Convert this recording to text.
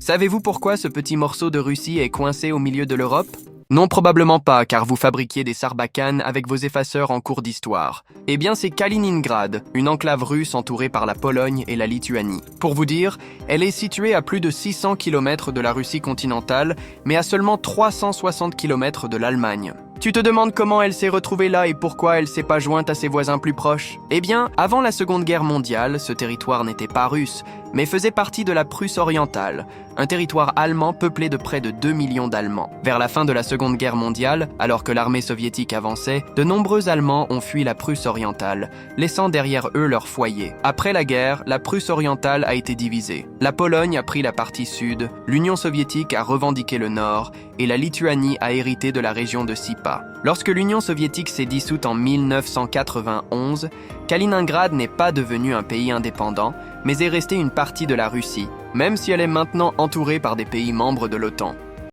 Savez-vous pourquoi ce petit morceau de Russie est coincé au milieu de l'Europe? Non, probablement pas, car vous fabriquiez des sarbacanes avec vos effaceurs en cours d'histoire. Eh bien, c'est Kaliningrad, une enclave russe entourée par la Pologne et la Lituanie. Pour vous dire, elle est située à plus de 600 km de la Russie continentale, mais à seulement 360 km de l'Allemagne. Tu te demandes comment elle s'est retrouvée là et pourquoi elle s'est pas jointe à ses voisins plus proches? Eh bien, avant la Seconde Guerre mondiale, ce territoire n'était pas russe, mais faisait partie de la Prusse orientale, un territoire allemand peuplé de près de 2 millions d'Allemands. Vers la fin de la Seconde Guerre mondiale, alors que l'armée soviétique avançait, de nombreux Allemands ont fui la Prusse orientale, laissant derrière eux leur foyer. Après la guerre, la Prusse orientale a été divisée. La Pologne a pris la partie sud, l'Union soviétique a revendiqué le nord, et la Lituanie a hérité de la région de Sipa. Lorsque l'Union soviétique s'est dissoute en 1991, Kaliningrad n'est pas devenu un pays indépendant, mais est resté une partie de la Russie, même si elle est maintenant entourée par des pays membres de l'OTAN.